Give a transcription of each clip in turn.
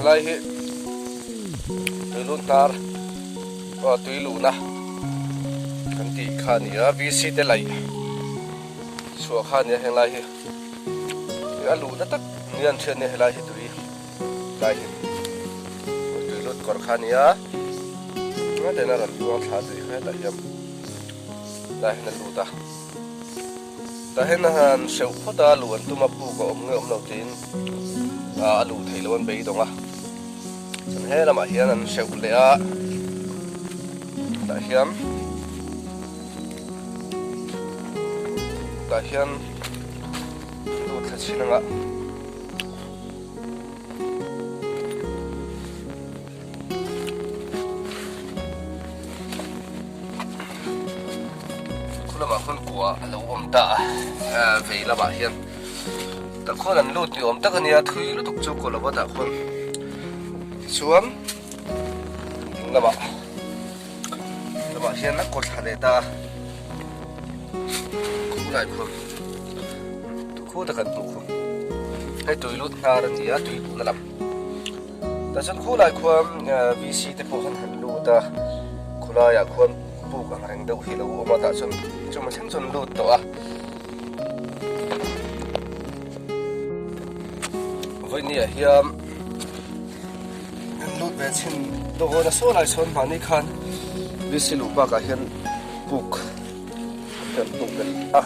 lai hi tui lu nar tui lu na kan ti kha ni a VC te lai chua kha ni heng lai hi a lu na tak nian thian ni lai hi tui lai hi tui lu kor kha ni a nga te na ran luang tha ti kha ta yam lai na lu ta ta hen han seu phota lu an tu ma pu ko om nge om lo tin alu thei lo an bei donga chan he lama hian an seu le a ta hian lu tha chinanga lama khun kwa alo om ta vei lama hian ta khon an lut ni om tak ania thui lu tuk chu ko lama ta khon chuan lama hian na kol thale ta khu lai khon tu khu ta kan tu khon hai tui lut na ran nia tui lu na lam ta chan khu lai khon VC te pho han lu ta khula ya khon pu ka reng deuh hi lo ma ta chon chuma thlen chon lut to a voi ni hiam lut ve chin do na so lai chon mani khan VC lu pa ka hian puk kan puk bel a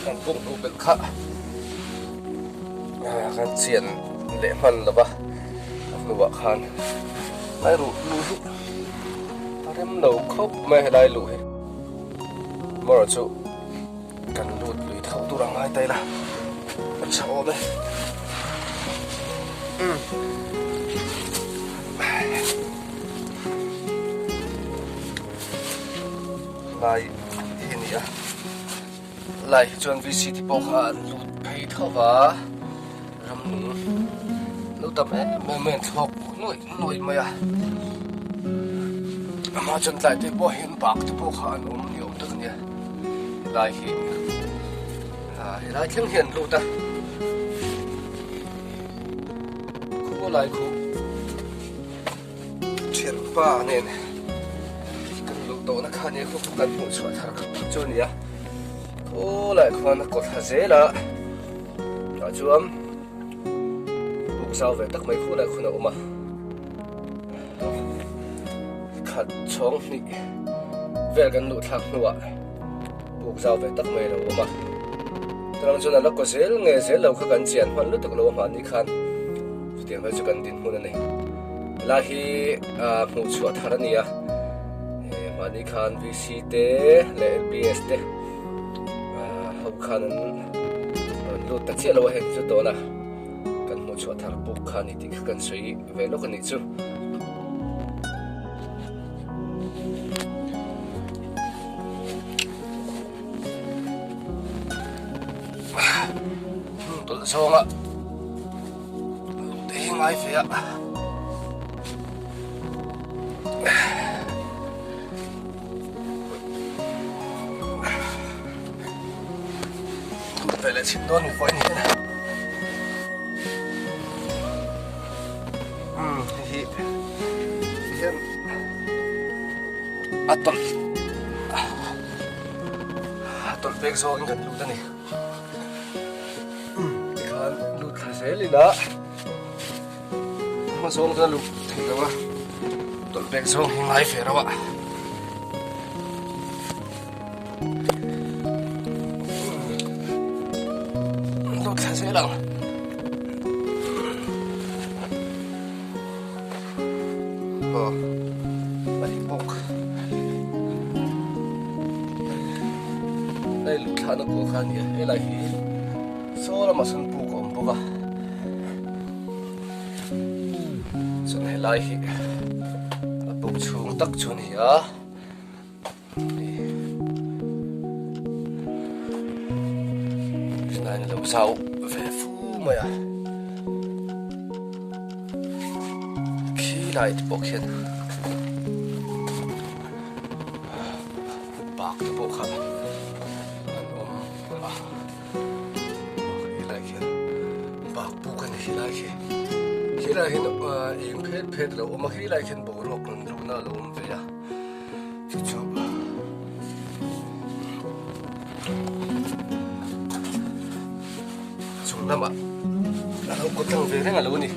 kan puk bel kha kan chian le man la ba nu wa khan lai ru lu rem lo khop mai lai lu he mor chu kan lut lui thau tu rang ai tai la chao me lai hinia lai chuan VC ti po khan lut phei thawa ram nu lu ta men thok noi mai a mà chân lại thì bỏ hiến bạc thì bỏ khán nhiều được nhỉ lại hi lại thiên hiền luôn ta khu lại khu chuyện ba nên cần lúc đó nó khá nhiều khu cần một số thằng cho nhỉ khu lại khoan nó cột hạt dễ là ở chuông buộc sao về tắc mấy khu lại khu nào mà khát chóng nị về gần nụ thạc nụ ạ buộc dao về tắc mày đâu mà tao cho nó có dễ nghe dễ lâu khá gần tiền hoàn lúc được lâu mà đi khăn tiền phải cho gần tiền hơn này là khi một số thằng này mà đi khăn VC te lệ LPS te học khăn lúc ta chia lâu hết cho đó là cần một số thằng buộc khăn thì cần suy về lúc này chứ xong ạ để ngay phía vậy là xin đón một như thế này thì hiện tuần việc rồi anh cần lúc thế này lụt thả dễ lên đó mà xuống ra lụt thì đâu á tuần bẹt xuống thì ngay phải đâu ạ lụt thả dễ lắm bậy bốc đây lụt thả nó khó khăn nhỉ đây là gì số là mà sân phụ của ông bố sân hay lai hi bốc chuông tắc chuông hi á này là lâu sau về phú mày à khi lại bốc hiện bạc thì bốc khá bạc bu cái này khi lại khi em phết rồi mà khi lại khi bộ rọc lần đầu nó lùm vậy à chú chúng nó mà là không có thằng về thế nào luôn đi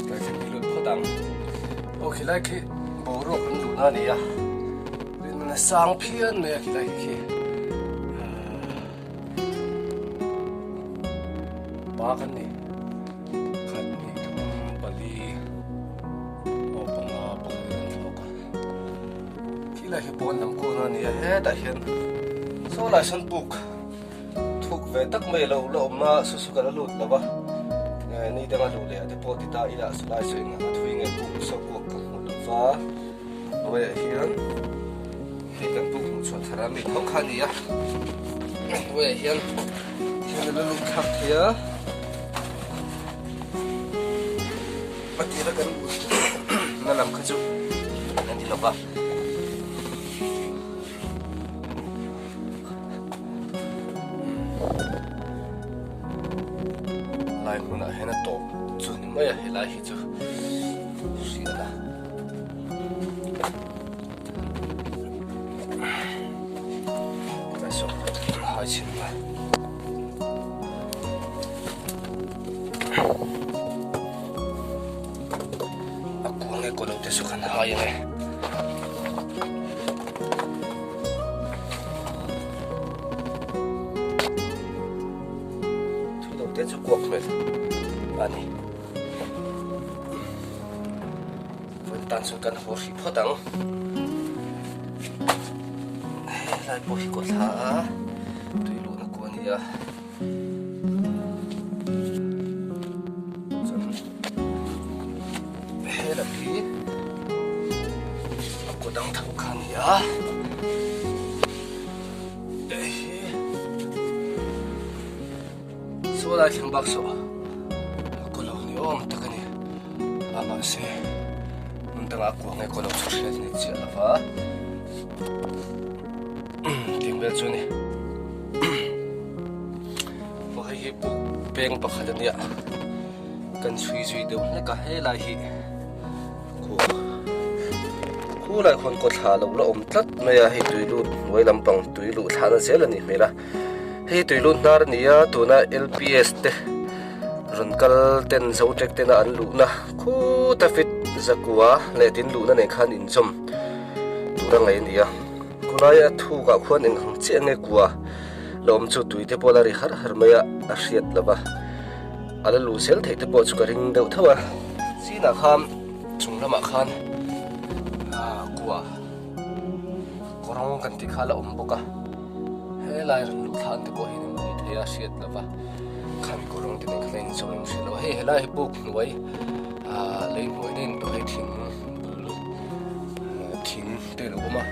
lại khi bị lụt khó đắng khi lại khi bộ rọc lần đầu nó đi à nên sang phiền này khi lại khi ba kan ni bali o panga pangiran thok kila hi pon nam ko na ni he ta hian so la san puk thuk ve tak mai lo lo ma su su ka lut la ba ni da ma lu le te po ti ta ila su lai se nga thui nge puk so ko ka lu fa we hian hi kan puk mu chwa thara mi thok kha ni ya we hian lu khak ya Matira kan nalam ka chu nanti lo ba lai ko na hena to chu ni mai he lai hi chu si la ta so hai chin ba cô đâu tiếp xúc khăn hơi này thứ đầu tiên cho cuộc mệt bạn này vẫn tan xuống căn hồ khí phốt đắng lại bôi cột thả tùy lũ nó cuốn đi à là bí aku đang thấu khăn ya đây số lại thêm bác số aku lâu nhiều mà ta cái này ama se đang aku ngay cô lâu xuất hiện này chưa là phá tiếng bé chú này mà hay hiệp bèn bạc hạt này cần suy suy đâu này cả hay là hi cú lại còn có thả lâu là ôm tắt mày à hay tùy luôn với làm bằng tùy luôn thả nó dễ là nhỉ mày là hay tùy luôn na nè à tụi na LPS te rồi cái tên dấu check tên là ăn lụn na cú ta fit ra quá lại tin lụn na này khăn in zum tụi na ngày nè cú lại thu cả khuôn in hàng chiếc nghe quá lom cho tùy te pola ri har har mày à siết là ba ala lu sel thei te po chu ka ring deuh thawa sina kham chunglama khan kuwa korong kan ti khala boka he lai ran lu than te po hi ni mai theya siat lava khan korong tin khlain chaweng silo he lai buk nuai lei moi nen to he thing te lo ma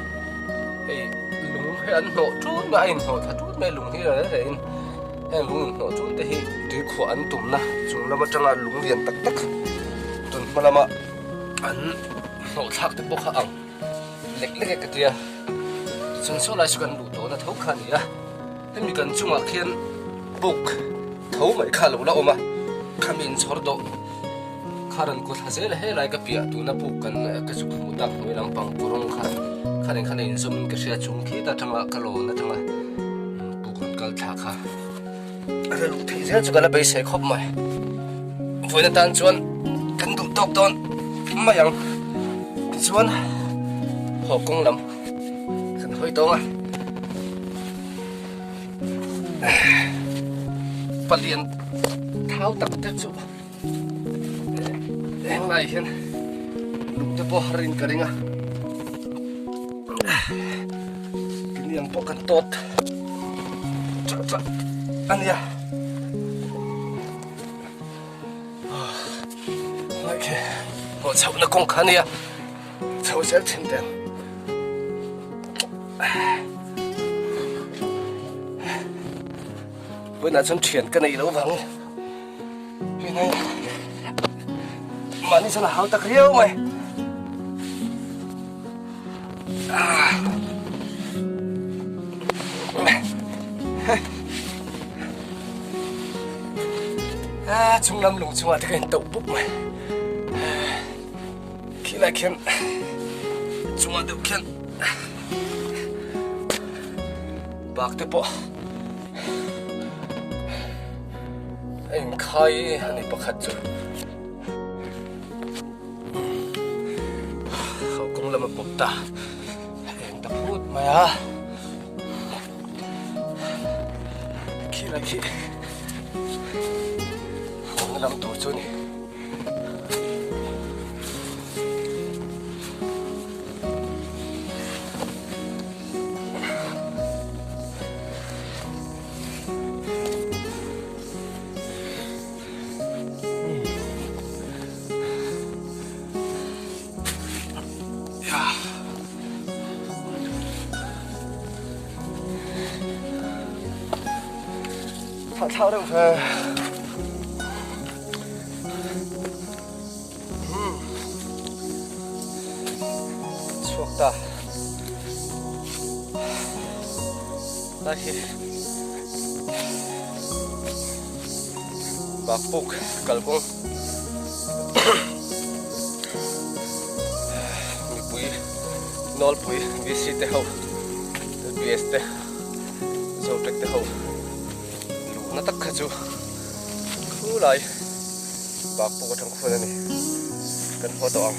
he lung he an no chun ma in ho tha chun me lung hi ra re in he lung no chun te hi ti khu an tum na chunglama tanga lung lian tak tak tun malama an no thak te po kha ang lek lek ka tia chun so lai sukan lu to na thau kha ni a hemi kan chunga khian buk thau mai kha lo la oma khamin chhor do kharan ko thazel he lai ka pia tu na buk kan ka chu mu tak noi lam pang purong kha khanen in zum ka sia chung khi ta thanga ka lo na thanga bukon kal tha kha ara lu thei zel chu kala bei se khop mai voina tan chuan kan du tok ton mayang chuan ho kong lam kan hoi tonga palian thau tak te chu eng lai hian luk te po harin karinga kiniang po kan tot cha ania okay ho chau na kong khania chau sel chen den bữa nào chân chuyển cái này đâu vắng cái này mà đi sao là hao tắc hiếu mày chung lam lung chunga te kan to pup mai khila khen chunga de khen bak te po em khai ani pakhat chu khau kong lam pop ta em ta phut mai a khila khi lam tu chu ni thao đâu về suốt ta đây bạc bục cල් bông mi pui nol pui visi te ho bs te zo tek te ho nó tắc khá chú khu lại bạc bộ thằng khuôn này cần phô tổ